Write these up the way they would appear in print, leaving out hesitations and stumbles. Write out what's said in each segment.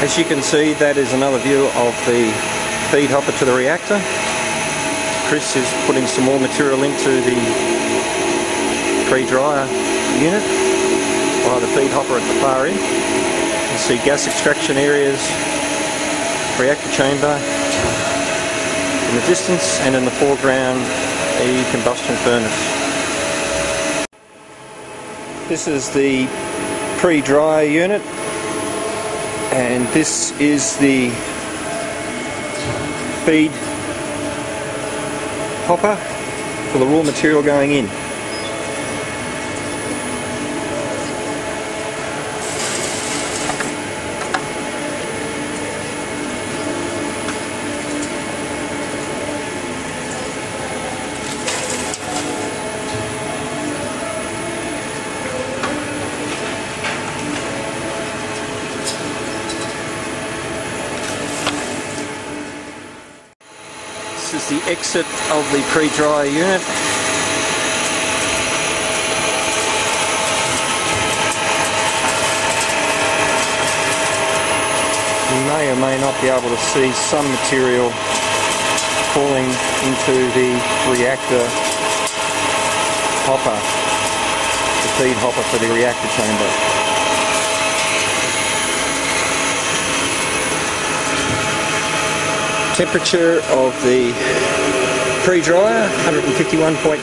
As you can see, that is another view of the feed hopper to the reactor. Chris is putting some more material into the pre-dryer unit by the feed hopper at the far end. You can see gas extraction areas, reactor chamber in the distance, and in the foreground a combustion furnace. This is the pre-dryer unit, and this is the feed hopper for the raw material going in. This is the exit of the pre-dryer unit. You may or may not be able to see some material falling into the reactor hopper, the feed hopper for the reactor chamber. Temperature of the pre-dryer, 151.9.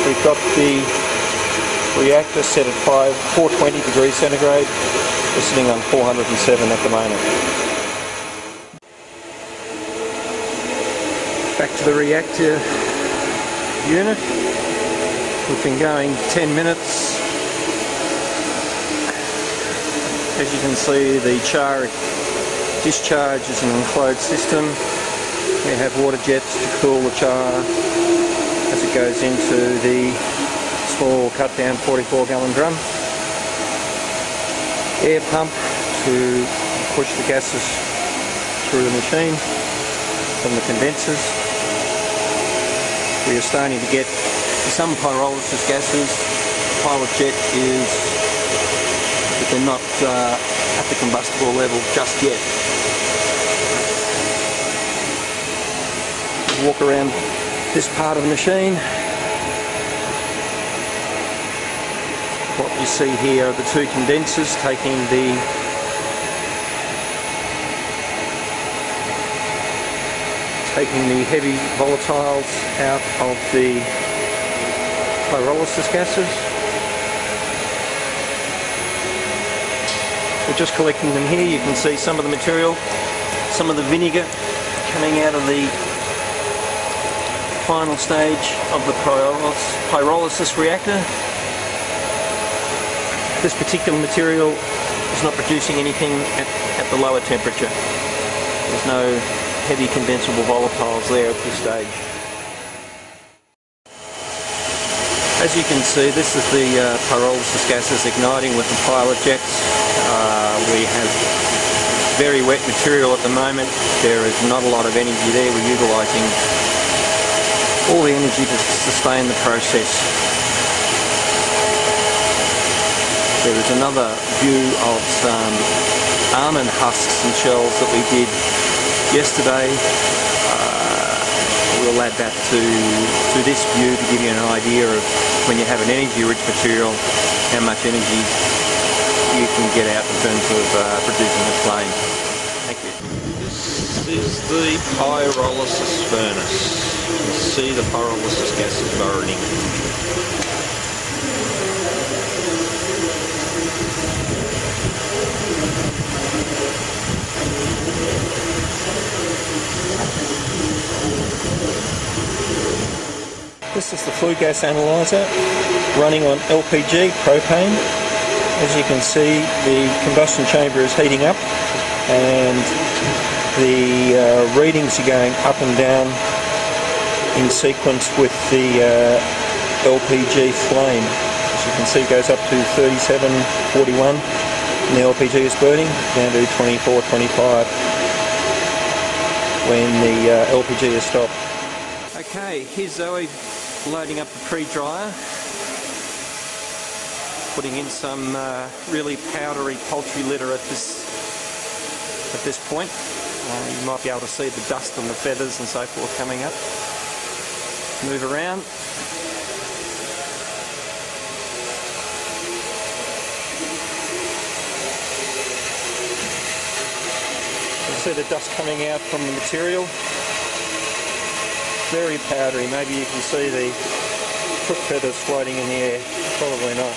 We've got the reactor set at 420 degrees centigrade. We're sitting on 407 at the moment. Back to the reactor unit. We've been going 10 minutes. As you can see, the char discharge is an enclosed system. We have water jets to cool the char as it goes into the small cut down 44 gallon drum. Air pump to push the gases through the machine from the condensers. We are starting to get some pyrolysis gases. Pilot jet is, but they're not at the combustible level just yet. Walk around this part of the machine. What you see here are the two condensers taking the heavy volatiles out of the pyrolysis gases. We're just collecting them here. You can see some of the material, some of the vinegar coming out of the final stage of the pyrolysis reactor. This particular material is not producing anything at the lower temperature. There's no heavy condensable volatiles there at this stage. As you can see, this is the pyrolysis gases igniting with the pilot jets. We have very wet material at the moment. There is not a lot of energy there. We're utilising all the energy to sustain the process. There is another view of some almond husks and shells that we did yesterday. We'll add that to this view to give you an idea of, when you have an energy-rich material, how much energy you can get out in terms of producing a flame. Thank you. This is the pyrolysis furnace. You can see the pyrolysis gases burning. This is the flue gas analyzer running on LPG, propane. As you can see, the combustion chamber is heating up and the readings are going up and down in sequence with the LPG flame. As you can see, it goes up to 37.41 and the LPG is burning, down to 24.25 when the LPG is stopped. Okay, here's Zoe loading up the pre-dryer. putting in some really powdery poultry litter at this point. You might be able to see the dust and the feathers and so forth coming up. Move around. You see the dust coming out from the material. Very powdery. Maybe you can see the crook feathers floating in the air. Probably not.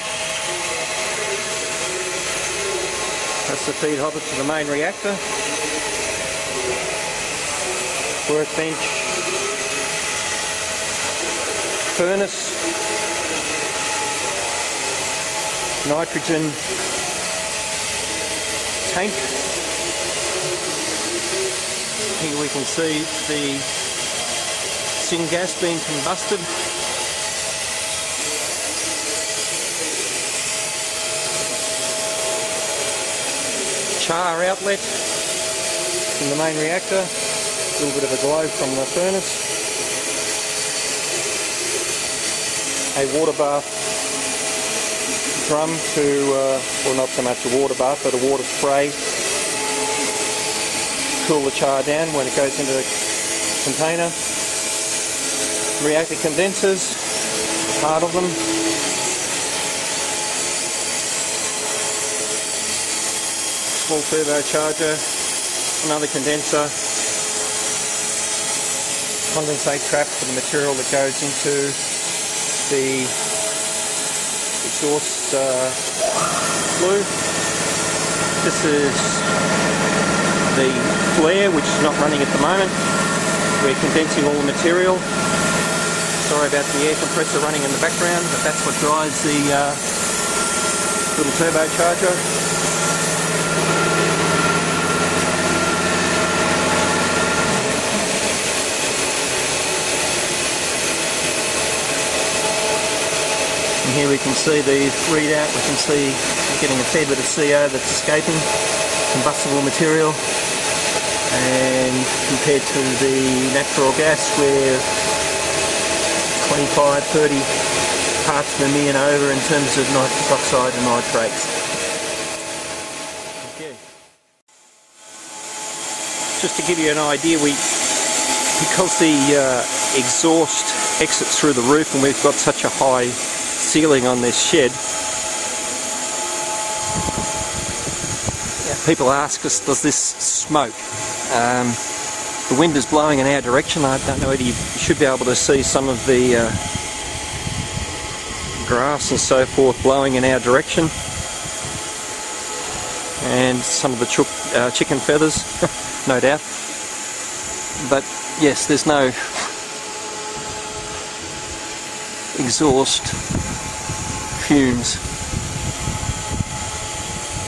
That's the feed hopper to the main reactor. Workbench. Furnace. Nitrogen tank. Here we can see the syngas being combusted. Char outlet in the main reactor. A little bit of a glow from the furnace. A water bath drum to, well, not so much a water bath, but a water spray. Cool the char down when it goes into the container. Reactor condensers, part of them. Small turbocharger, another condenser. Condensate trap for the material that goes into the exhaust flue. This is the flare, which is not running at the moment. We're condensing all the material. Sorry about the air compressor running in the background, but that's what drives the little turbocharger. And here we can see the readout. We can see we're getting a fair bit of CO that's escaping, combustible material, and compared to the natural gas, we're 25-30 parts per million over in terms of nitrous oxide and nitrates. Okay. Just to give you an idea, because the exhaust exits through the roof and we've got such a high ceiling on this shed, people ask us, does this smoke? The wind is blowing in our direction. I don't know whether you should be able to see some of the grass and so forth blowing in our direction, and some of the chicken feathers, no doubt. But yes, there's no exhaust fumes.